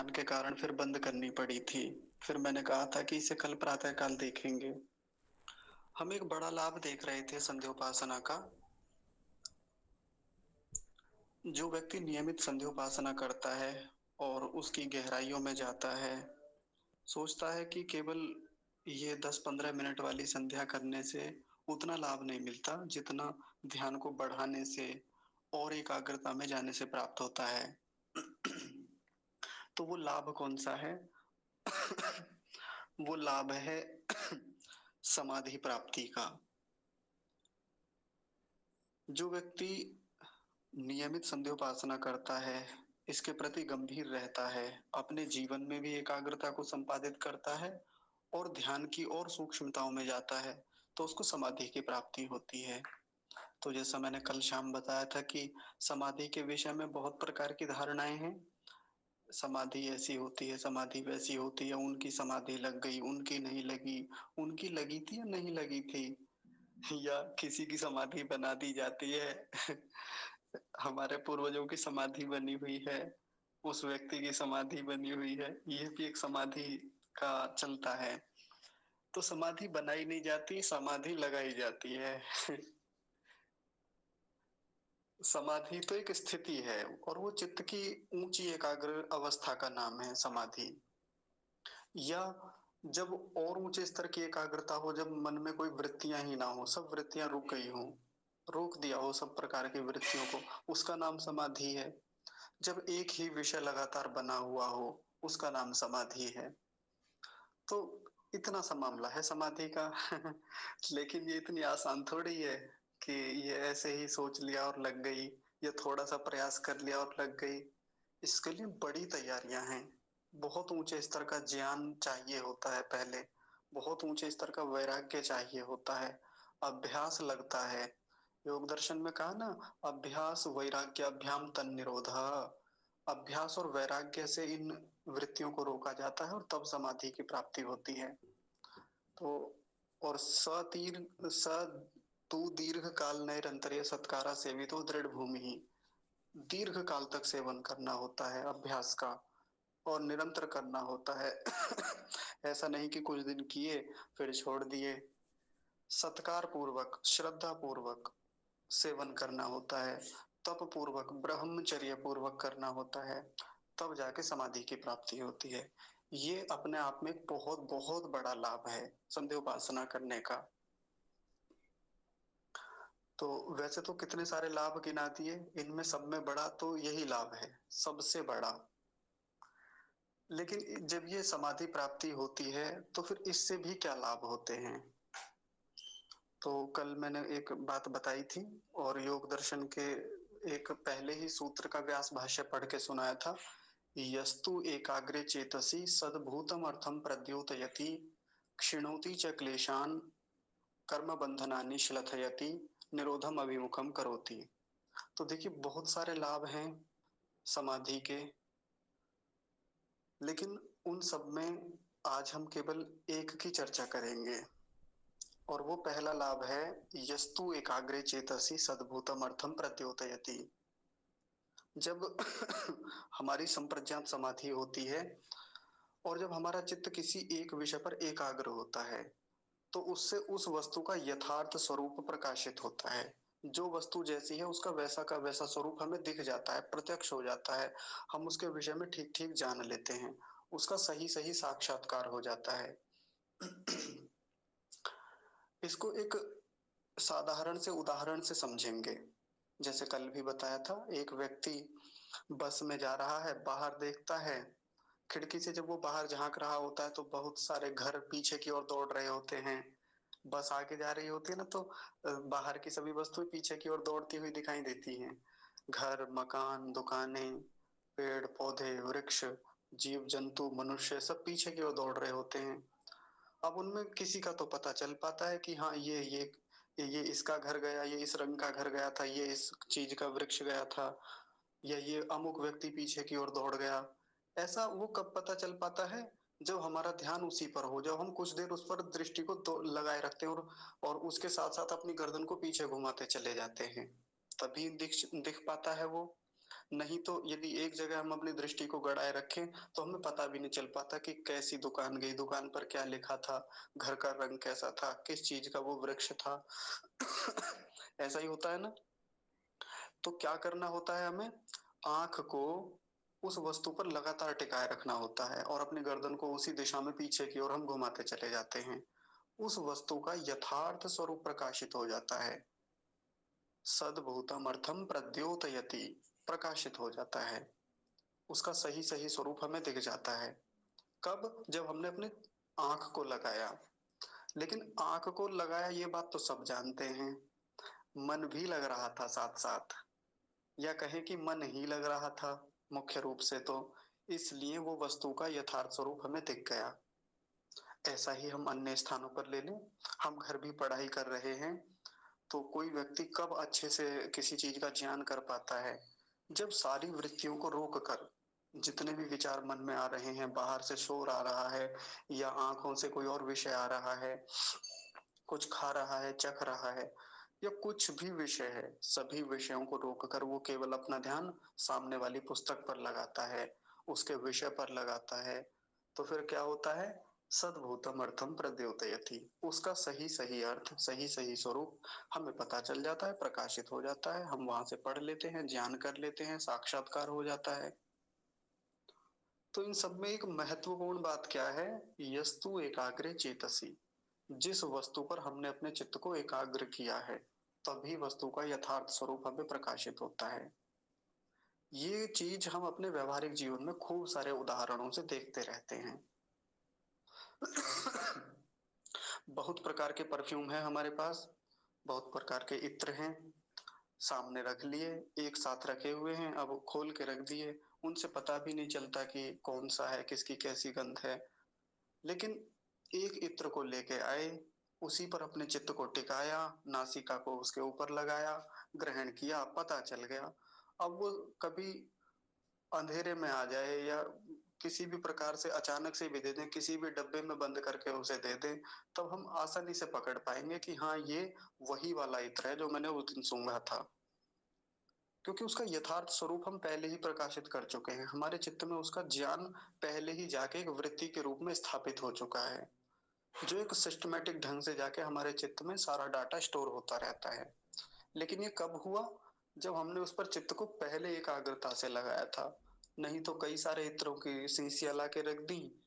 ध्यान के कारण फिर बंद करनी पड़ी थी। फिर मैंने कहा था कि इसे कल प्रातःकाल देखेंगे। हम एक बड़ा लाभ देख रहे थे संध्योपासना का। जो व्यक्ति नियमित संध्योपासना करता है और उसकी गहराइयों में जाता है, सोचता है कि केवल ये 10-15 मिनट वाली संध्या करने से उतना लाभ नहीं मिलता, जितना ध्यान को बढ़ाने से और एकाग्रता में जाने से प्राप्त होता है। तो वो लाभ कौन-सा है? वो लाभ है समाधि प्राप्ति का। जो व्यक्ति नियमित संध्योपासना करता है, इसके प्रति गंभीर रहता है, अपने जीवन में भी एकाग्रता को संपादित करता है और ध्यान की और सूक्ष्मताओं में जाता है, तो उसको समाधि की प्राप्ति होती है। तो जैसा मैंने कल शाम बताया था कि समाधि के विषय में बहुत प्रकार की धारणाएँ हैं। समाधि ऐसी होती है, समाधि वैसी होती है, उनकी समाधि लग गई, उनकी नहीं लगी, उनकी लगी थी या नहीं लगी थी, या किसी की समाधि बना दी जाती है। हमारे पूर्वजों की समाधि बनी हुई है, उस व्यक्ति की समाधि बनी हुई है, ये भी एक समाधि का चलता है। तो समाधि बनाई नहीं जाती, समाधि लगाई जाती है। समाधि तो एक स्थिति है और वो चित्त की ऊंची एकाग्र अवस्था का नाम है समाधि। या जब और ऊंचे स्तर की एकाग्रता हो, जब मन में कोई वृत्तियां ही ना हो, सब वृत्तियां रुक गई हों, रोक दिया हो सब प्रकार की वृत्तियों को, उसका नाम समाधि है। जब एक ही विषय लगातार बना हुआ हो, उसका नाम समाधि है। तो इतना सा मामला है समाधि का। लेकिन ये इतनी आसान थोड़ी है कि ये ऐसे ही सोच लिया और लग गई, या थोड़ा सा प्रयास कर लिया और लग गई। इसके लिए बड़ी तैयारियां हैं। बहुत ऊंचे स्तर का ज्ञान चाहिए होता है पहले, बहुत ऊंचे स्तर का वैराग्य चाहिए होता है, अभ्यास लगता है। योग दर्शन में कहा ना, अभ्यास वैराग्याभ्याम तन निरोधः। अभ्यास और वैराग्य से इन वृत्तियों को रोका जाता है और तब समाधि की प्राप्ति होती है। तो और स तू दीर्घ काल नैरंतर्य सत्कारा सेवितो दृढ़ भूमि। दीर्घ काल तक सेवन करना होता है अभ्यास का और निरंतर करना होता है। ऐसा नहीं कि कुछ दिन किए फिर छोड़ दिए। सत्कार पूर्वक, श्रद्धा पूर्वक सेवन करना होता है, तप पूर्वक, ब्रह्मचर्य पूर्वक करना होता है, तब जाके समाधि की प्राप्ति होती है। ये अपने आप में एक बहुत बहुत बड़ा लाभ है संध्या उपासना करने का। तो वैसे तो कितने सारे लाभ गिना दिए, इनमें सब में बड़ा तो यही लाभ है, सबसे बड़ा। लेकिन जब ये समाधि प्राप्ति होती है, तो फिर इससे भी क्या लाभ होते हैं? तो कल मैंने एक बात बताई थी और योग दर्शन के एक पहले ही सूत्र का व्यास भाष्य पढ़ के सुनाया था। यस्तु एकाग्रे चेतसि सद्भूतम अर्थम प्रद्योतयति क्षिणोति च क्लेशान कर्म बंधनानि श्लथयति निरोधम अभिमुखम करोति। तो देखिए बहुत सारे लाभ हैं समाधि के, लेकिन उन सब में आज हम केवल एक की चर्चा करेंगे। और वो पहला लाभ है, यस्तु एकाग्रे चेतसि सद्भूतम अर्थम प्रद्योतयति। जब हमारी संप्रज्ञात समाधि होती है और जब हमारा चित्त किसी एक विषय पर एकाग्र होता है, तो उससे उस वस्तु का यथार्थ स्वरूप प्रकाशित होता है। जो वस्तु जैसी है उसका वैसा का वैसा स्वरूप हमें दिख जाता है, प्रत्यक्ष हो जाता है। हम उसके विषय में ठीक ठीक जान लेते हैं, उसका सही सही साक्षात्कार हो जाता है। इसको एक साधारण से उदाहरण से समझेंगे। जैसे कल भी बताया था, एक व्यक्ति बस में जा रहा है, बाहर देखता है, खिड़की से जब वो बाहर झांक रहा होता है तो बहुत सारे घर पीछे की ओर दौड़ रहे होते हैं। बस आगे जा रही होती है ना, तो बाहर की सभी वस्तुएं पीछे की ओर दौड़ती हुई दिखाई देती हैं। घर, मकान, दुकानें, पेड़ पौधे, वृक्ष, जीव जंतु, मनुष्य सब पीछे की ओर दौड़ रहे होते हैं। अब उनमें किसी का तो पता चल पाता है कि हाँ ये इसका घर गया, ये इस रंग का घर गया था, ये इस चीज का वृक्ष गया था, या ये अमुक व्यक्ति पीछे की ओर दौड़ गया। ऐसा वो कब पता चल पाता है? जब हमारा ध्यान उसी पर हो, जब हम कुछ देर उस पर दृष्टि को लगाए रखते हैं और उसके साथ साथ अपनी गर्दन को पीछे घुमाते चले जाते हैं, तभी दिख दिख पाता है वो। नहीं तो यदि एक जगह हम अपनी दृष्टि को गड़ाए रखें, तो हमें पता भी नहीं चल पाता कि कैसी दुकान गई, दुकान पर क्या लिखा था, घर का रंग कैसा था, किस चीज़ का वो वृक्ष था। ऐसा ही होता है ना? तो क्या करना होता है हमें? आँख को उस वस्तु पर लगातार टिकाए रखना होता है और अपनी गर्दन को उसी दिशा में पीछे की ओर हम घुमाते चले जाते हैं। उस वस्तु का यथार्थ स्वरूप प्रकाशित हो जाता है। सद्भूतमर्थं प्रद्योतयति, प्रकाशित हो जाता है। उसका सही-सही स्वरूप हमें दिख जाता है। कब? जब हमने अपनी आँख को लगाया। लेकिन आँख को लगाया ये बात तो सब जानते हैं, मन भी लग रहा था साथ-साथ, या कहें कि मन ही लग रहा था मुख्य रूप से तो, इसलिए वो वस्तु का यथार्थ स्वरूप हमें दिख गया। ऐसा ही हम अन्य स्थानों पर ले लें, हम घर भी पढ़ाई कर रहे हैं, तो कोई व्यक्ति कब अच्छे से किसी चीज़ का ज्ञान कर पाता है, जब सारी वृत्तियों को रोक कर, जितने भी विचार मन में आ रहे हैं, बाहर से शोर आ रहा है या आँखों से कोई और विषय आ रहा है, कुछ खा रहा है, चख रहा है या कुछ भी विषय है, सभी विषयों को रोक कर वो केवल अपना ध्यान सामने वाली पुस्तक पर लगाता है, उसके विषय पर लगाता है, तो फिर क्या होता है? सद्भूतम अर्थम प्रद्योतयति, उसका सही-सही अर्थ, सही-सही स्वरूप हमें पता चल जाता है, प्रकाशित हो जाता है, हम वहाँ से पढ़ लेते हैं, ज्ञान कर लेते हैं, साक्षात्कार हो जाता है। तो इन सब में एक महत्वपूर्ण बात क्या है? यस्तु एकाग्रे चेतसि, जिस वस्तु पर हमने अपने चित्त को एकाग्र किया है, तभी वस्तु का यथार्थ स्वरूप हमें प्रकाशित होता है। ये चीज हम अपने व्यावहारिक जीवन में खूब सारे उदाहरणों से देखते रहते हैं। बहुत प्रकार के परफ्यूम है हमारे पास, बहुत प्रकार के इत्र हैं, सामने रख लिए, एक साथ रखे हुए हैं, अब खोल के रख दिए, उनसे पता भी नहीं चलता कि कौन सा है, किसकी कैसी गंध है। लेकिन एक इत्र को लेके आए, उसी पर अपने चित्त को टिकाया, नासिका को उसके ऊपर लगाया, ग्रहण किया, पता चल गया। अब वो कभी अंधेरे में आ जाए या किसी भी प्रकार से अचानक से भी दे दें, किसी भी डब्बे में बंद करके उसे दे दें, तब हम आसानी से पकड़ पाएँगे कि हाँ, ये वही वाला इत्र है जो मैंने उस दिन सूँघा था। क्योंकि उसका यथार्थ स्वरूप हम पहले ही प्रकाशित कर चुके हैं। हमारे चित्त में उसका ज्ञान पहले ही जाके एक वृत्ति के रूप में स्थापित हो चुका है, जो एक सिस्टमैटिक ढंग से जाके हमारे चित्त में सारा डाटा स्टोर होता रहता है। लेकिन ये कब हुआ? जब हमने उस पर चित्त को पहले एकाग्रता से लगाया था। नहीं तो कई सारे इत्रों की शीशियाँ ला के रख दी,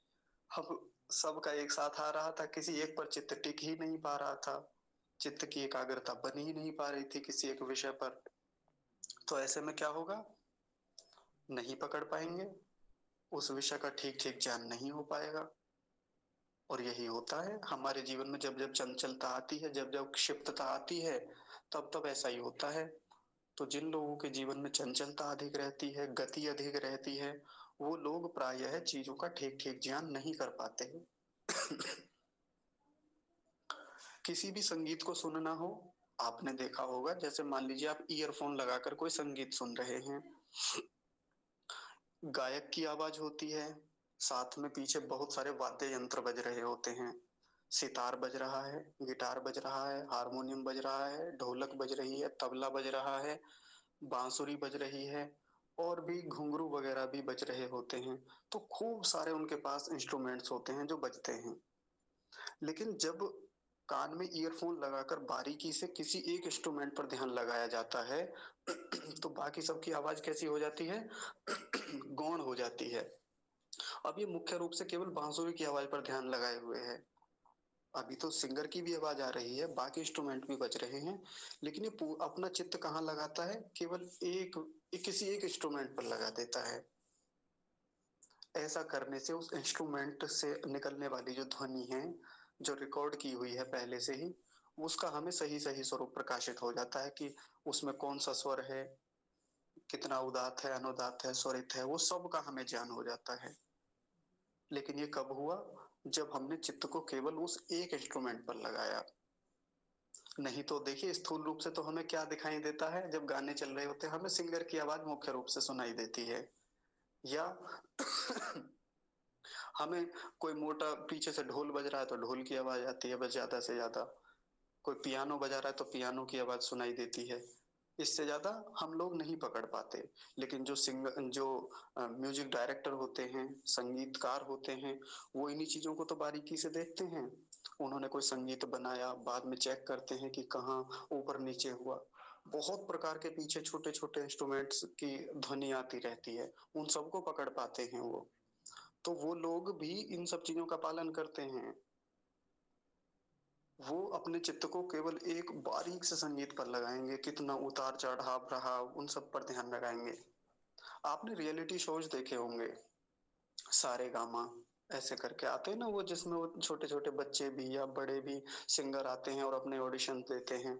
अब सबका एक साथ आ रहा था, किसी एक पर चित्त टिक ही नहीं पा रहा था। चित्त की एकाग्रता बन ही नहीं पा रही थी किसी एक विषय पर। तो ऐसे में क्या होगा? नहीं पकड़ पाएँगे, उस विषय का ठीक-ठीक ज्ञान नहीं हो पाएगा। और यही होता है हमारे जीवन में, जब-जब चंचलता आती है, जब-जब क्षिप्तता आती है, तब-तब ऐसा ही होता है। तो जिन लोगों के जीवन में चंचलता अधिक रहती है, गति अधिक रहती है, वो लोग प्रायः चीज़ों का ठीक-ठीक ज्ञान नहीं कर पाते हैं। किसी भी संगीत को सुनना हो, आपने देखा होगा, जैसे मान लीजिए आप ईयरफ़ोन लगाकर कोई संगीत सुन रहे हैं। गायक की आवाज़ होती है, साथ में पीछे बहुत सारे वाद्य यंत्र बज रहे होते हैं। सितार बज रहा है, गिटार बज रहा है, हारमोनियम बज रहा है, ढोलक बज रही है, तबला बज रहा है, बांसुरी बज रही है और भी घुंघरू वगैरह भी बज रहे होते हैं। तो खूब सारे उनके पास इंस्ट्रूमेंट्स होते हैं जो बजते हैं। लेकिन जब कान में ईयरफ़ोन लगाकर बारीकी से किसी एक इंस्ट्रूमेंट पर ध्यान लगाया जाता है, तो बाकी सबकी आवाज़ कैसी हो जाती है? गौण हो जाती है। अब ये मुख्य रूप से केवल बांसुरी की आवाज़ पर ध्यान लगाए हुए है। अभी तो सिंगर की भी आवाज़ आ रही है, बाकी इंस्ट्रूमेंट भी बज रहे हैं, लेकिन ये अपना चित्त कहाँ लगाता है? केवल किसी एक इंस्ट्रूमेंट पर लगा देता है। ऐसा करने से उस इंस्ट्रूमेंट से निकलने वाली जो ध्वनि है, जो रिकॉर्ड की हुई है पहले से ही, उसका हमें सही-सही स्वरूप प्रकाशित हो जाता है कि उसमें कौन-सा स्वर है, कितना उदात्त है, अनुदात्त है, स्वरित है, वो सब का हमें ज्ञान हो जाता है। लेकिन ये कब हुआ? जब हमने चित्त को केवल उस एक इंस्ट्रूमेंट पर लगाया। नहीं तो देखिए, स्थूल रूप से तो हमें क्या दिखाई देता है, जब गाने चल रहे होते हैं, हमें सिंगर की आवाज़ मुख्य रूप से सुनाई देती है, या हमें कोई मोटा पीछे से ढोल बज रहा है तो ढोल की आवाज़ आती है बस ज़्यादा से ज़्यादा। कोई पियानो बजा रहा है तो पियानो की आवाज़ सुनाई देती है। इससे ज़्यादा हम लोग नहीं पकड़ पाते। लेकिन जो म्यूज़िक डायरेक्टर होते हैं, संगीतकार होते हैं, वो इन्हीं चीज़ों को तो बारीकी से देखते हैं। उन्होंने कोई संगीत बनाया, बाद में चेक करते हैं कि कहाँ ऊपर-नीचे हुआ। बहुत प्रकार के पीछे छोटे-छोटे इंस्ट्रूमेंट्स की ध्वनि आती रहती है, उन सबको पकड़ पाते हैं वो। तो वो लोग भी इन सब चीज़ों का पालन करते हैं। वो अपने चित्त को केवल एक बारीक से संगीत पर लगाएँगे, कितना उतार-चढ़ाव रहा, उन सब पर ध्यान लगाएँगे। आपने रियलिटी शोज़ देखे होंगे, सारेगामा ऐसे करके आते हैं ना वो जिसमें वो छोटे-छोटे बच्चे भी या बड़े भी सिंगर आते हैं और अपने ऑडिशन देते हैं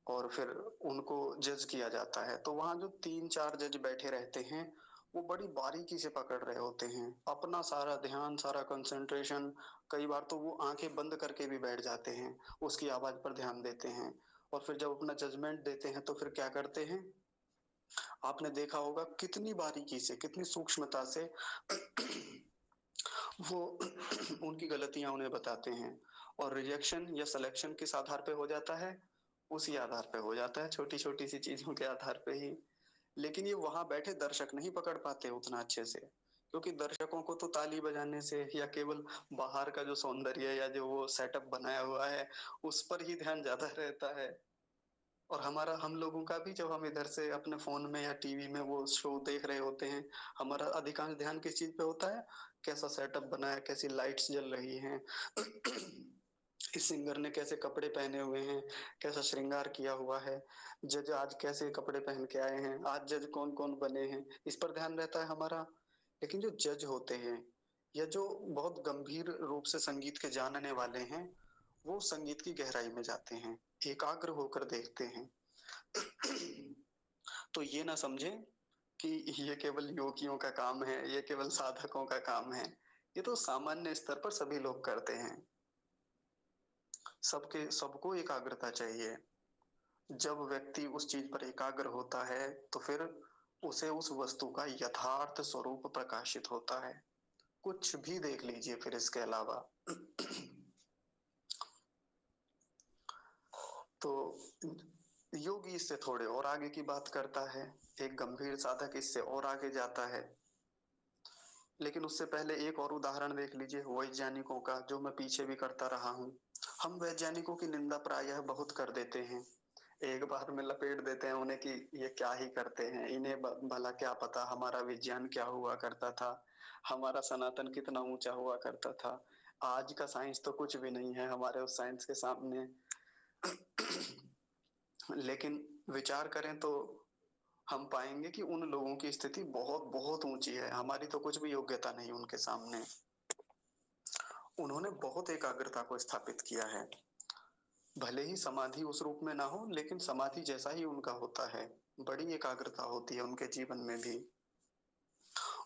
और फिर उनको जज किया जाता है। तो वहाँ जो 3-4 जज बैठे रहते हैं, वो बड़ी बारीकी से पकड़ रहे होते हैं। अपना सारा ध्यान, सारा कंसंट्रेशन कई बार तो वो आँखें बंद करके भी बैठ जाते हैं, उसकी आवाज़ पर ध्यान देते हैं और फिर जब अपना जजमेंट देते हैं तो फिर क्या करते हैं, आपने देखा होगा कितनी बारीकी से, कितनी सूक्ष्मता से वो उनकी गलतियाँ उन्हें बताते हैं और रिजेक्शन या सिलेक्शन किस आधार पे हो जाता है? उसी आधार पे हो जाता है, छोटी-छोटी सी चीज़ों के आधार पे ही। लेकिन ये वहाँ बैठे दर्शक नहीं पकड़ पाते उतना अच्छे से, क्योंकि दर्शकों को तो ताली बजाने से या केवल बाहर का जो सौंदर्य या जो वो सेटअप बनाया हुआ है, उस पर ही ध्यान ज़्यादा रहता है। और हम लोगों का भी जब हम इधर से अपने फ़ोन में या टीवी में वो शो देख रहे होते हैं, हमारा अधिकांश ध्यान किस चीज़ पे होता है? कैसा सेटअप बना है, कैसी लाइट्स जल रही हैं, इस सिंगर ने कैसे कपड़े पहने हुए हैं, कैसा श्रृंगार किया हुआ है, जज आज कैसे कपड़े पहन के आए हैं, आज जज कौन-कौन बने हैं, इस पर ध्यान रहता है हमारा। लेकिन जो जज होते हैं या जो बहुत गंभीर रूप से संगीत के जानने वाले हैं, वो संगीत की गहराई में जाते हैं, एकाग्र होकर देखते हैं। तो ये ना समझें कि ये केवल योगियों का काम है, ये केवल साधकों का काम है। ये तो सामान्य स्तर पर सभी लोग करते हैं। सबको एकाग्रता चाहिए। जब व्यक्ति उस चीज़ पर एकाग्र होता है, तो फिर उसे उस वस्तु का यथार्थ स्वरूप प्रकाशित होता है। कुछ भी देख लीजिए फिर इसके अलावा। तो योगी इससे थोड़े और आगे की बात करता है, एक गंभीर साधक इससे और आगे जाता है। लेकिन उससे पहले एक और उदाहरण देख लीजिए वैज्ञानिकों का, जो मैं पीछे भी करता रहा हूँ। हम वैज्ञानिकों की निंदा प्रायः बहुत कर देते हैं। एक बार में लपेट देते हैं उन्हें कि ये क्या ही करते हैं, इन्हें भला क्या पता हमारा विज्ञान क्या हुआ करता था, हमारा सनातन कितना ऊंचा हुआ करता था। आज का साइंस तो कुछ भी नहीं है हमारे उस साइंस के सामने। लेकिन विचार करें तो हम पाएंगे कि उन लोगों की स्थिति बहुत बहुत ऊंची है, हमारी तो कुछ भी योग्यता नहीं उनके सामने। उन्होंने बहुत एकाग्रता को स्थापित किया है। भले ही समाधि उस रूप में ना हो, लेकिन समाधि जैसा ही उनका होता है। बड़ी एकाग्रता होती है उनके जीवन में भी।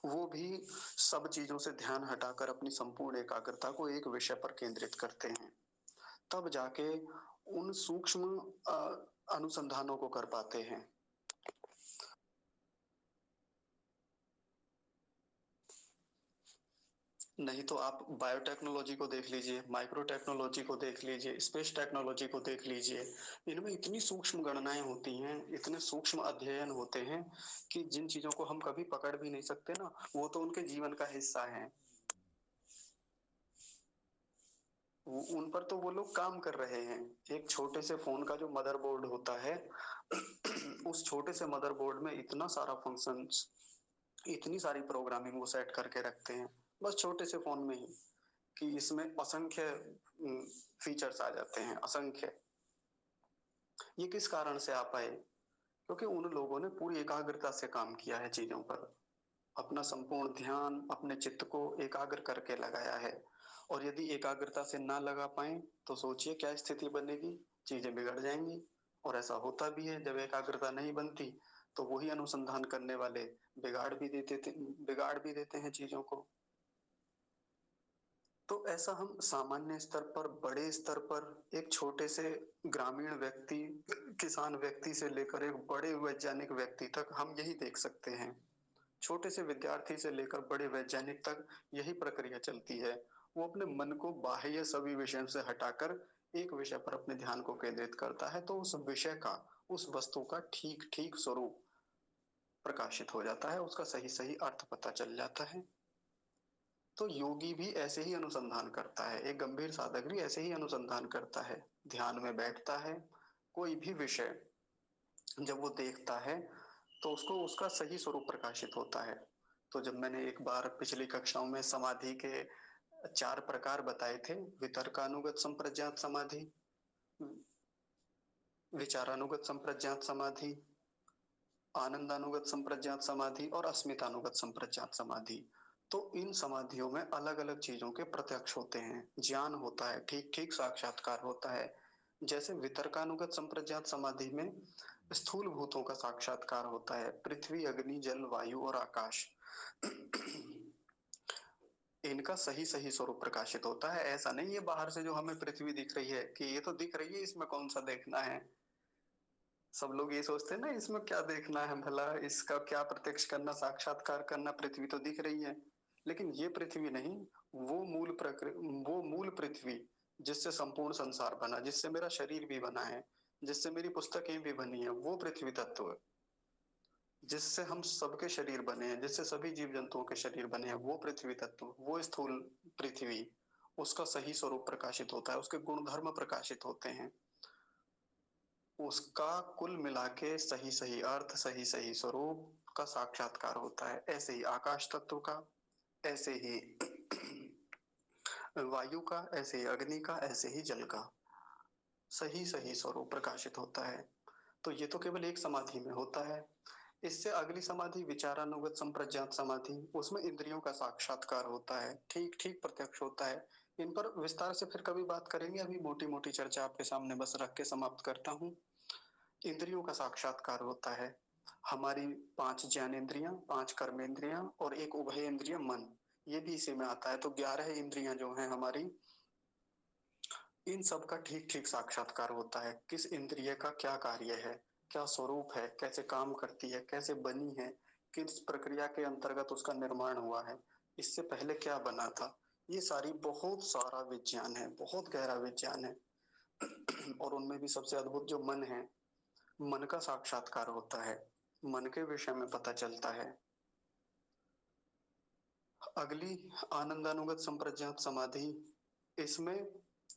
वो भी सब चीजों से ध्यान हटाकर अपनी संपूर्ण एकाग्रता को एक विषय पर केंद्रित करते हैं। तब जाके उन सूक्ष्म अनुसंधानों को कर पाते हैं। नहीं तो आप बायोटेक्नोलॉजी को देख लीजिए, माइक्रो टेक्नोलॉजी को देख लीजिए, स्पेस टेक्नोलॉजी को देख लीजिए। इनमें इतनी सूक्ष्म गणनाएँ होती हैं, इतने सूक्ष्म अध्ययन होते हैं कि जिन चीज़ों को हम कभी पकड़ भी नहीं सकते ना, वो तो उनके जीवन का हिस्सा हैं। उन पर तो वो लोग काम कर रहे हैं। एक छोटे से फ़ोन का जो मदरबोर्ड होता है, उस छोटे से मदरबोर्ड में इतना सारा फंक्शंस, इतनी सारी प्रोग्रामिंग वो सेट करके रखते हैं, बस छोटे से फ़ोन में ही, कि इसमें असंख्य फीचर्स आ जाते हैं, असंख्य। ये किस कारण से आ पाए? क्योंकि उन लोगों ने पूरी एकाग्रता से काम किया है चीज़ों पर। अपना संपूर्ण ध्यान अपने चित्त को एकाग्र करके लगाया है। और यदि एकाग्रता से ना लगा पाएँ, तो सोचिए क्या स्थिति बनेगी? चीज़ें बिगड़ जाएँगी। और ऐसा होता भी है, जब एकाग्रता नहीं बनती, तो वही अनुसंधान करने वाले बिगाड़ भी देते हैं चीज़ों को। तो ऐसा हम सामान्य स्तर पर, बड़े स्तर पर, एक छोटे से ग्रामीण व्यक्ति, किसान व्यक्ति से लेकर एक बड़े वैज्ञानिक व्यक्ति तक हम यही देख सकते हैं। छोटे से विद्यार्थी से लेकर बड़े वैज्ञानिक तक यही प्रक्रिया चलती है। वो अपने मन को बाह्य सभी विषयों से हटाकर एक विषय पर अपने ध्यान को केंद्रित करता है, तो उस विषय का, उस वस्तु का ठीक ठीक स्वरूप प्रकाशित हो जाता है, उसका सही सही अर्थ पता चल जाता है। तो योगी भी ऐसे ही अनुसंधान करता है, एक गंभीर साधक भी ऐसे ही अनुसंधान करता है, ध्यान में बैठता है, कोई भी विषय जब वो देखता है तो उसको उसका सही स्वरूप प्रकाशित होता है। तो जब मैंने एक बार पिछली कक्षाओं में समाधि के 4 प्रकार बताए थे, वितर्कानुगत संप्रज्ञात समाधि, विचारानुगत संप्रज्ञात समाधि, आनंदानुगत संप्रज्ञात समाधि और अस्मितानुगत संप्रज्ञात समाधि। तो इन समाधियों में अलग अलग चीजों के प्रत्यक्ष होते हैं, ज्ञान होता है, ठीक ठीक साक्षात्कार होता है। जैसे वितर्कानुगत संप्रज्ञात समाधि में स्थूल भूतों का साक्षात्कार होता है, पृथ्वी, अग्नि, जल, वायु और आकाश। इनका सही सही स्वरूप प्रकाशित होता है। ऐसा नहीं है बाहर से जो हमें पृथ्वी दिख रही है कि ये तो दिख रही है, इसमें कौन सा देखना है। सब लोग ये सोचते हैं ना, इसमें क्या देखना है भला, इसका क्या प्रत्यक्ष करना, साक्षात्कार करना, पृथ्वी तो दिख रही है। लेकिन ये पृथ्वी नहीं, वो मूल पृथ्वी जिससे संपूर्ण संसार बना, जिससे मेरा शरीर भी बना है, जिससे मेरी पुस्तकें भी बनी है, वो पृथ्वी तत्व जिससे हम सबके शरीर बने हैं, जिससे सभी जीव जंतुओं के शरीर बने हैं, वो पृथ्वी तत्व, वो स्थूल पृथ्वी, उसका सही स्वरूप प्रकाशित होता है, उसके गुण धर्म प्रकाशित होते हैं, उसका कुल मिला के सही सही अर्थ, सही सही स्वरूप का साक्षात्कार होता है। ऐसे ही आकाश तत्व का, ऐसे ही वायु का, ऐसे ही अग्नि का, ऐसे ही जल का सही सही स्वरूप प्रकाशित होता है। तो ये तो केवल एक समाधि में होता है। इससे अगली समाधि विचारानुगत संप्रज्ञात समाधि, उसमें इंद्रियों का साक्षात्कार होता है, ठीक ठीक प्रत्यक्ष होता है। इन पर विस्तार से फिर कभी बात करेंगे, अभी मोटी मोटी चर्चा आपके सामने बस रख के समाप्त करता हूँ। इंद्रियों का साक्षात्कार होता है, हमारी 5 ज्ञानेंद्रियां, 5 कर्मेंद्रियां और एक उभय इंद्रिय मन, ये भी इसी में आता है। तो 11 इंद्रियां जो हैं हमारी, इन सब का ठीक ठीक साक्षात्कार होता है। किस इंद्रिय का क्या कार्य है, क्या स्वरूप है, कैसे काम करती है, कैसे बनी है, किस प्रक्रिया के अंतर्गत उसका निर्माण हुआ है, इससे पहले क्या बना था, ये सारी बहुत सारा विज्ञान है, बहुत गहरा विज्ञान है। और उनमें भी सबसे अद्भुत जो मन है, मन का साक्षात्कार होता है, मन के विषय में पता चलता है। अगली आनंदानुगत संप्रज्ञात समाधि, इसमें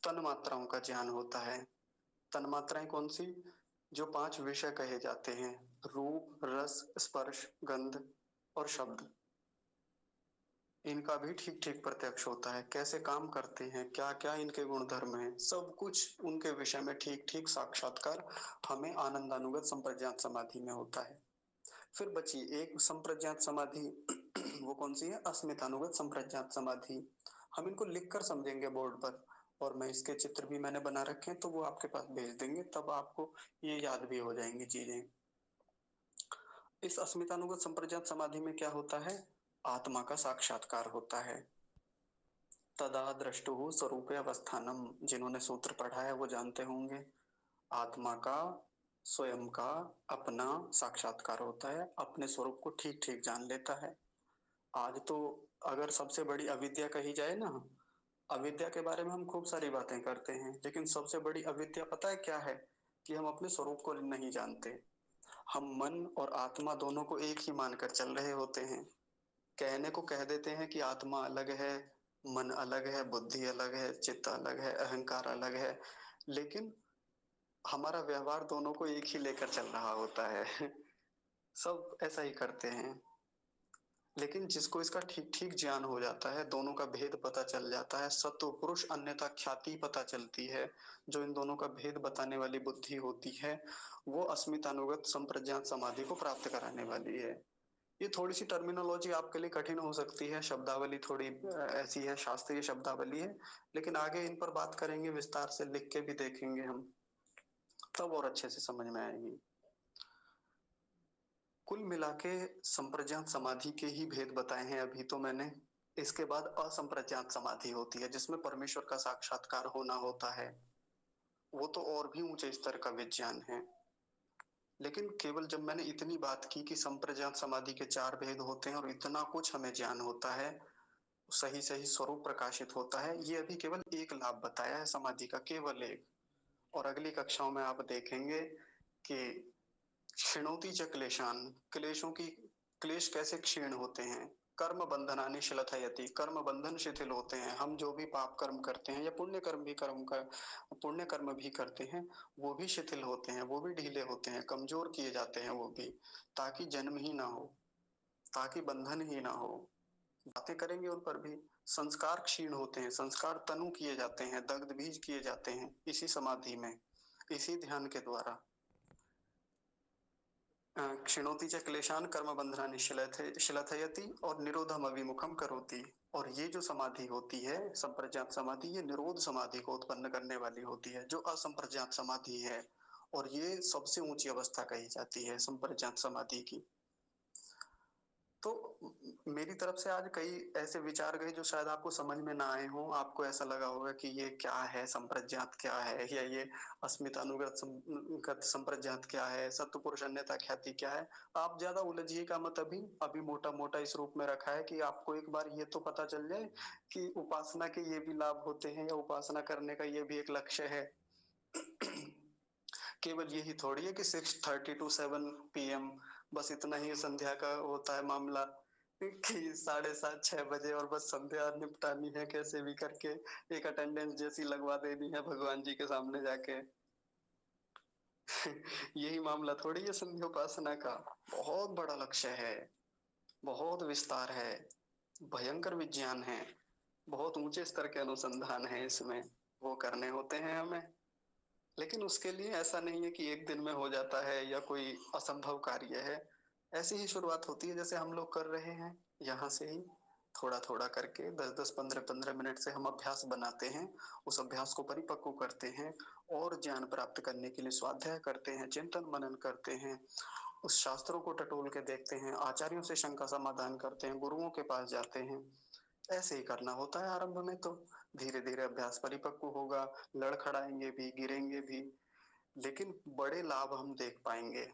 तन मात्राओं का ज्ञान होता है। तन मात्राएं कौन सी, जो 5 विषय कहे जाते हैं, रूप, रस, स्पर्श, गंध और शब्द, इनका भी ठीक ठीक प्रत्यक्ष होता है। कैसे काम करते हैं, क्या क्या इनके गुण धर्म हैं, सब कुछ उनके विषय में ठीक ठीक साक्षात्कार हमें आनंदानुगत संप्रज्ञात समाधि में होता है। फिर बची एक संप्रज्ञात समाधि, वो कौन सी है, अस्मितानुगत संप्रज्ञात समाधि। हम इनको लिखकर समझेंगे बोर्ड पर, और मैं इसके चित्र भी मैंने बना रखे हैं, तो वो आपके पास भेज देंगे, तब आपको ये याद भी हो जाएंगी चीजें। इस अस्मितानुगत संप्रज्ञात समाधि में क्या होता है, आत्मा का साक्षात्कार होता है। तदा द्रष्टुः स्वरूपे अवस्थानम, जिन्होंने सूत्र पढ़ा है वो जानते होंगे। आत्मा का, स्वयं का, अपना साक्षात्कार होता है, अपने स्वरूप को ठीक ठीक जान लेता है। आज तो अगर सबसे बड़ी अविद्या कही जाए ना, अविद्या के बारे में हम खूब सारी बातें करते हैं, लेकिन सबसे बड़ी अविद्या पता है क्या है, कि हम अपने स्वरूप को नहीं जानते। हम मन और आत्मा दोनों को एक ही मानकर चल रहे होते हैं। कहने को कह देते हैं कि आत्मा अलग है, मन अलग है, बुद्धि अलग है, चित्त अलग है, अहंकार अलग है, लेकिन हमारा व्यवहार दोनों को एक ही लेकर चल रहा होता है। सब ऐसा ही करते हैं। लेकिन जिसको इसका ठीक ठीक ज्ञान हो जाता है, दोनों का भेद पता चल जाता है, सत्व पुरुष अन्यथा ख्याति पता चलती है, जो इन दोनों का भेद बताने वाली बुद्धि होती है, वो अस्मितानुगत संप्रज्ञात समाधि को प्राप्त कराने वाली है। ये थोड़ी सी टर्मिनोलॉजी आपके लिए कठिन हो सकती है, शब्दावली थोड़ी ऐसी है, शास्त्रीय शब्दावली है, लेकिन आगे इन पर बात करेंगे विस्तार से, लिख के भी देखेंगे हम, तब और अच्छे से समझ में आएगी। कुल मिला के संप्रज्ञात समाधि के ही भेद बताए हैं अभी तो मैंने। इसके बाद असंप्रज्ञात समाधि होती है, जिसमें परमेश्वर का साक्षात्कार होना होता है। वो तो और भी ऊंचे स्तर का विज्ञान है। लेकिन केवल जब मैंने इतनी बात की कि संप्रज्ञात समाधि के 4 भेद होते हैं और इतना कुछ हमें ज्ञान होता है, सही सही स्वरूप प्रकाशित होता है, ये अभी केवल एक लाभ बताया है समाधि का, केवल एक। और अगली कक्षाओं में आप देखेंगे कि क्षिणोति च क्लेशान, क्लेशों की क्लेश कैसे क्षीण होते हैं। कर्म बंधनानि शिथिलयति, कर्म बंधन शिथिल होते हैं। हम जो भी पाप कर्म करते हैं या पुण्य कर्म भी करते हैं, वो भी शिथिल होते हैं, वो भी ढीले होते हैं, कमजोर किए जाते हैं वो भी, ताकि जन्म ही ना हो, ताकि बंधन ही ना हो। बातें करेंगे उन पर भी। संस्कार क्षीण होते हैं, संस्कार तनु किए जाते हैं, दग्ध बीज किए जाते हैं इसी समाधि में, इसी ध्यान के द्वारा। क्षिणोति च क्लेशान कर्म बंधनानि शिथिलयति और निरोधम अभिमुखम करोति। और ये जो समाधि होती है संप्रज्ञात समाधि, ये निरोध समाधि को उत्पन्न करने वाली होती है, जो असंप्रज्ञात समाधि है। और ये सबसे ऊंची अवस्था कही जाती है संप्रज्ञात समाधि की। तो मेरी तरफ से आज कई ऐसे विचार गए जो शायद आपको समझ में ना आए हों। आपको ऐसा लगा होगा कि ये क्या है, संप्रज्ञात क्या है, या ये अस्मितानुगत संप्रज्ञात क्या है, सत्पुरुष अन्यथा ख्याति क्या है। आप ज्यादा उलझिएगा मत। अभी मोटा मोटा इस रूप में रखा है कि आपको एक बार ये तो पता चल जाए कि उपासना के ये भी लाभ होते हैं, या उपासना करने का ये भी एक लक्ष्य है। केवल यही थोड़ी है कि 6:30 to 7 PM बस इतना ही संध्या का होता है मामला, कि 7:30 6 बजे और बस संध्या निपटानी है कैसे भी करके, एक अटेंडेंस जैसी लगवा देनी है भगवान जी के सामने जाके। यही मामला थोड़ी है संध्योपासना का। बहुत बड़ा लक्ष्य है, बहुत विस्तार है, भयंकर विज्ञान है, बहुत ऊंचे स्तर के अनुसंधान है इसमें, वो करने होते हैं हमें। लेकिन उसके लिए ऐसा नहीं है कि एक दिन में हो जाता है या कोई असंभव कार्य है। ऐसी ही शुरुआत होती है जैसे हम लोग कर रहे हैं, यहाँ से ही थोड़ा थोड़ा करके 10-10 15-15 मिनट से हम अभ्यास बनाते हैं, उस अभ्यास को परिपक्व करते हैं और ज्ञान प्राप्त करने के लिए स्वाध्याय करते हैं, चिंतन मनन करते हैं, उस शास्त्रों को टटोल के देखते हैं, आचार्यों से शंका समाधान करते हैं, गुरुओं के पास जाते हैं। ऐसे ही करना होता है आरंभ में। तो धीरे धीरे अभ्यास परिपक्व होगा, लड़खड़ाएंगे भी, गिरेंगे भी, लेकिन बड़े लाभ हम देख पाएंगे।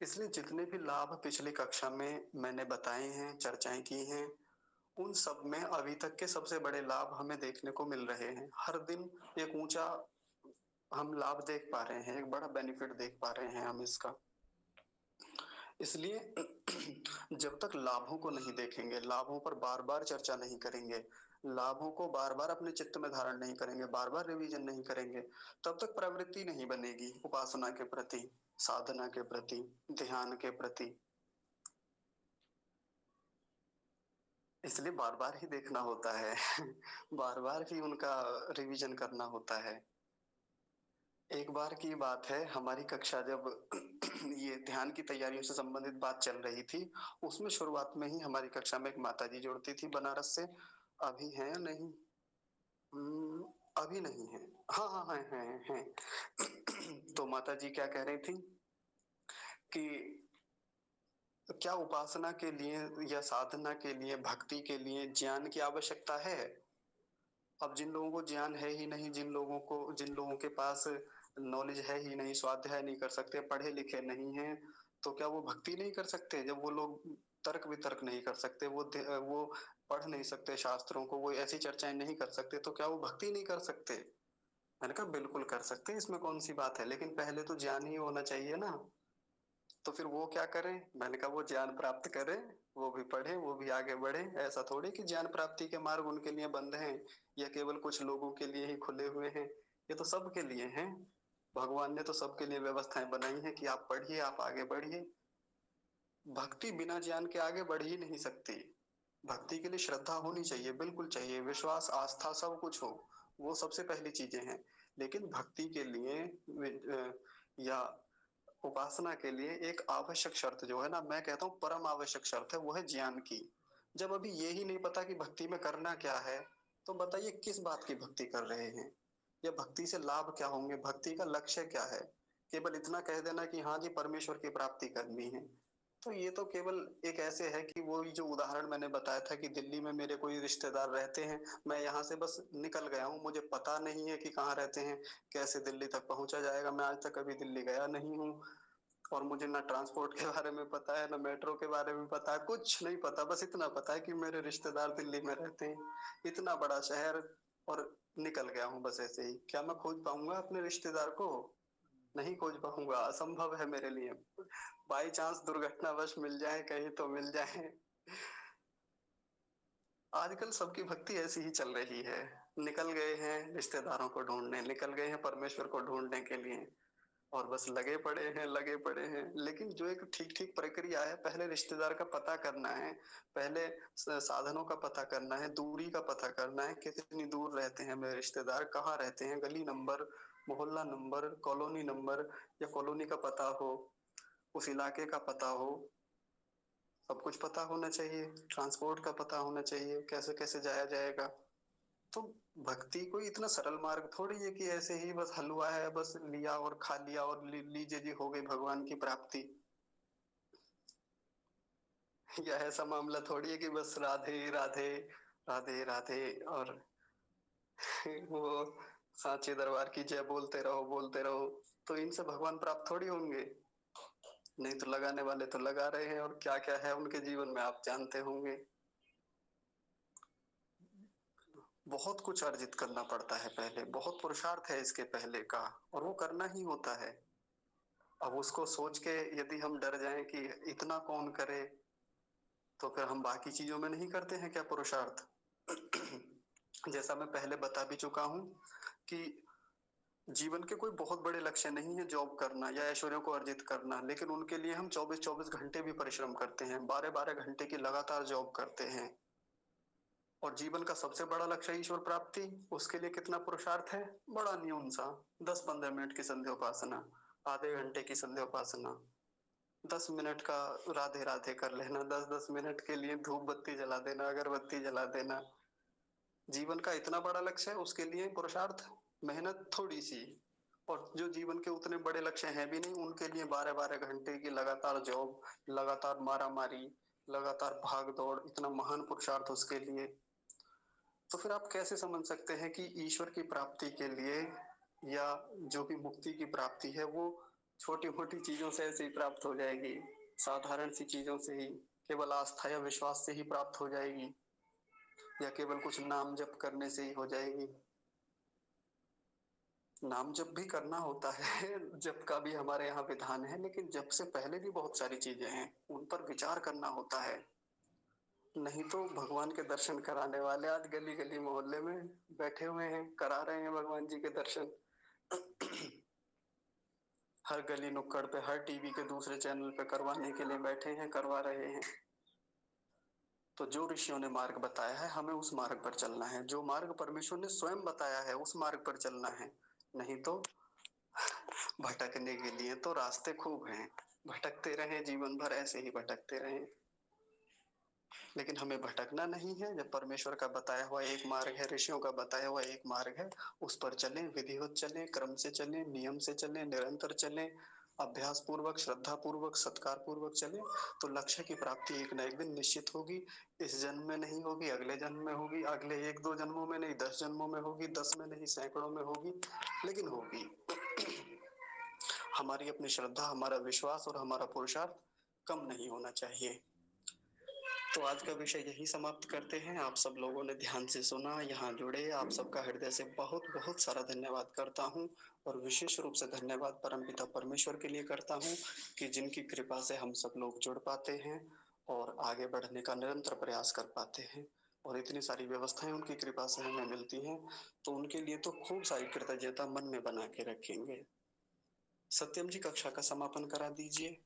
इसलिए जितने भी लाभ पिछली कक्षा में मैंने बताए हैं, चर्चाएं की हैं, उन सब में अभी तक के सबसे बड़े लाभ हमें देखने को मिल रहे हैं। हर दिन एक ऊंचा हम लाभ देख पा रहे हैं, एक बड़ा बेनिफिट देख पा रहे हैं हम इसका। इसलिए जब तक लाभों को नहीं देखेंगे, लाभों पर बार बार चर्चा नहीं करेंगे, लाभों को बार बार अपने चित्त में धारण नहीं करेंगे, बार बार रिवीजन नहीं करेंगे, तब तक प्रवृत्ति नहीं बनेगी उपासना के प्रति, साधना के प्रति, ध्यान के प्रति। इसलिए बार बार ही देखना होता है। बार बार ही उनका रिवीजन करना होता है। एक बार की बात है, हमारी कक्षा जब ये ध्यान की तैयारियों से संबंधित बात चल रही थी, उसमें शुरुआत में ही हमारी कक्षा में एक माता जी जुड़ती थी बनारस से। अभी है या नहीं? अभी नहीं है। हाँ हाँ है। तो माता जी क्या कह रही थी कि क्या उपासना के लिए या साधना के लिए, भक्ति के लिए ज्ञान की आवश्यकता है? अब जिन लोगों को ज्ञान है ही नहीं, जिन लोगों के पास नॉलेज है ही नहीं, स्वाध्याय नहीं कर सकते, पढ़े लिखे नहीं हैं, तो क्या वो भक्ति नहीं कर सकते? जब वो लोग तर्क वितर्क नहीं कर सकते, वो पढ़ नहीं सकते शास्त्रों को, वो ऐसी चर्चाएं नहीं कर सकते, तो क्या वो भक्ति नहीं कर सकते? मैंने कहा बिल्कुल कर सकते हैं, इसमें कौन सी बात है, लेकिन पहले तो ज्ञान ही होना चाहिए ना। तो फिर वो क्या करें? मैंने कहा वो ज्ञान प्राप्त करें, वो भी पढ़े, वो भी आगे बढ़े। ऐसा थोड़ी कि ज्ञान प्राप्ति के मार्ग उनके लिए बंद हैं या केवल कुछ लोगों के लिए ही खुले हुए हैं। ये तो सबके लिए हैं। भगवान ने तो सबके लिए व्यवस्थाएं बनाई हैं कि आप पढ़िए, आप आगे बढ़िए। भक्ति बिना ज्ञान के आगे बढ़ ही नहीं सकती। भक्ति के लिए श्रद्धा होनी चाहिए, बिल्कुल चाहिए, विश्वास आस्था सब कुछ हो, वो सबसे पहली चीजें हैं। लेकिन भक्ति के लिए या उपासना के लिए एक आवश्यक शर्त जो है ना, मैं कहता हूँ परम आवश्यक शर्त है, वो है ज्ञान की। जब अभी ये ही नहीं पता कि भक्ति में करना क्या है, तो बताइए किस बात की भक्ति कर रहे हैं, या भक्ति से लाभ क्या होंगे, भक्ति का लक्ष्य क्या है? केवल इतना कह देना कि हाँ जी परमेश्वर की प्राप्ति करनी है, तो ये तो केवल एक ऐसे है कि वो जो उदाहरण मैंने बताया था कि दिल्ली में मेरे कोई रिश्तेदार रहते हैं, मैं यहाँ से बस निकल गया हूँ, मुझे पता नहीं है कि कहाँ रहते हैं, कैसे दिल्ली तक पहुंचा जाएगा। मैं आज तक कभी दिल्ली गया नहीं हूँ, और मुझे ना ट्रांसपोर्ट के बारे में पता है, ना मेट्रो के बारे में पता है, कुछ नहीं पता। बस इतना पता है कि मेरे रिश्तेदार दिल्ली में रहते हैं, इतना बड़ा शहर, और निकल गया हूँ बस ऐसे ही। क्या मैं खोज पाऊंगा अपने रिश्तेदार को? नहीं खोज पाऊँगा, असंभव है मेरे लिए। बाई चांस दुर्घटनावश मिल जाए कहीं तो मिल जाए। आजकल सबकी भक्ति ऐसी ही चल रही है। निकल गए हैं रिश्तेदारों को ढूँढने, निकल गए हैं परमेश्वर को ढूँढने के लिए और बस लगे पड़े हैं। लेकिन जो एक ठीक-ठीक प्रक्रिया है, पहले रिश्तेदार का पता करना है, पहले साधनों का पता करना है, दूरी का पता करना है, कितनी दूर रहते हैं मेरे रिश्तेदार, कहाँ रहते हैं, गली नंबर, मोहल्ला नंबर, कॉलोनी नंबर या कॉलोनी का पता हो, उस इलाके का पता हो, सब कुछ पता होना चाहिए, ट्रांसपोर्ट का पता होना चाहिए, कैसे-कैसे जाया जाएगा। तो भक्ति कोई इतना सरल मार्ग थोड़ी है कि ऐसे ही बस हलवा है, बस लिया और खा लिया और लीजिए जी हो गई भगवान की प्राप्ति। या ऐसा मामला थोड़ी है कि बस राधे राधे राधे राधे और वो सांचे दरबार की जय बोलते रहो तो इनसे भगवान प्राप्त थोड़ी होंगे। नहीं तो लगाने वाले तो लगा रहे हैं और क्या क्या है उनके जीवन में आप जानते होंगे। बहुत कुछ अर्जित करना पड़ता है पहले, बहुत पुरुषार्थ है इसके पहले का और वो करना ही होता है। अब उसको सोच के यदि हम डर जाएं कि इतना कौन करे, तो फिर हम बाकी चीजों में नहीं करते हैं क्या पुरुषार्थ। जैसा मैं पहले बता भी चुका हूं कि जीवन के कोई बहुत बड़े लक्ष्य नहीं है जॉब करना या ऐश्वर्य को अर्जित करना, लेकिन उनके लिए हम 24-24 घंटे भी परिश्रम करते हैं, 12-12 घंटे की लगातार जॉब करते हैं। और जीवन का सबसे बड़ा लक्ष्य है ईश्वर प्राप्ति, उसके लिए कितना पुरुषार्थ है, बड़ा न्यून सा 10-15 मिनट की संध्या उपासना, आधे घंटे की संध्या उपासना, 10 मिनट का राधे राधे कर लेना, 10-10 मिनट के लिए धूप बत्ती जला देना, अगरबत्ती जला देना। जीवन का इतना बड़ा लक्ष्य है, उसके लिए पुरुषार्थ, मेहनत थोड़ी सी। और जो जीवन के उतने बड़े लक्ष्य हैं भी नहीं, उनके लिए 12-12 घंटे की लगातार जॉब, लगातार मारा मारी, लगातार भाग दौड़, इतना महान पुरुषार्थ उसके लिए। तो फिर आप कैसे समझ सकते हैं कि ईश्वर की प्राप्ति के लिए या जो भी मुक्ति की प्राप्ति है वो छोटी मोटी चीजों से ऐसे ही प्राप्त हो जाएगी, साधारण सी चीजों से ही, केवल आस्था या विश्वास से ही प्राप्त हो जाएगी या केवल कुछ नाम जप करने से ही हो जाएगी। नाम जप भी करना होता है, जप का भी हमारे यहाँ विधान है, लेकिन जप से पहले भी बहुत सारी चीजें हैं, उन पर विचार करना होता है। नहीं तो भगवान के दर्शन कराने वाले आज गली गली मोहल्ले में बैठे हुए हैं, करा रहे हैं भगवान जी के दर्शन। हर गली नुक्कड़ पे, हर टीवी के दूसरे चैनल पे करवाने के लिए बैठे हैं, करवा रहे हैं। तो जो ऋषियों ने मार्ग बताया है हमें उस मार्ग पर चलना है, जो मार्ग परमेश्वर ने स्वयं बताया है उस मार्ग पर चलना है। नहीं तो भटकने के लिए तो रास्ते खूब हैं, भटकते रहें जीवन भर, ऐसे ही भटकते रहें। लेकिन हमें भटकना नहीं है, जब परमेश्वर का बताया हुआ एक मार्ग है, ऋषियों का बताया हुआ एक मार्ग है, उस पर चलें, विधिवत चलें, क्रम से चलें, नियम से चलें, निरंतर चलें, अभ्यास पूर्वक, श्रद्धा पूर्वक, सत्कार पूर्वक चलें, तो लक्ष्य की प्राप्ति एक न एक दिन निश्चित होगी। इस जन्म में नहीं होगी, अगले जन्म में होगी, अगले 1-2 जन्मों में नहीं, 10 जन्मों में होगी, 10 में नहीं, सैकड़ों में होगी, लेकिन होगी। हमारी अपनी श्रद्धा, हमारा विश्वास और हमारा पुरुषार्थ कम नहीं होना चाहिए। तो आज का विषय यही समाप्त करते हैं। आप सब लोगों ने ध्यान से सुना, यहाँ जुड़े, आप सबका हृदय से बहुत बहुत सारा धन्यवाद करता हूँ और विशेष रूप से धन्यवाद परमपिता परमेश्वर के लिए करता हूँ कि जिनकी कृपा से हम सब लोग जुड़ पाते हैं और आगे बढ़ने का निरंतर प्रयास कर पाते हैं और इतनी सारी व्यवस्थाएं उनकी कृपा से हमें मिलती हैं, तो उनके लिए तो खूब सारी कृतज्ञता मन में बना के रखेंगे। सत्यम जी, कक्षा का समापन करा दीजिए।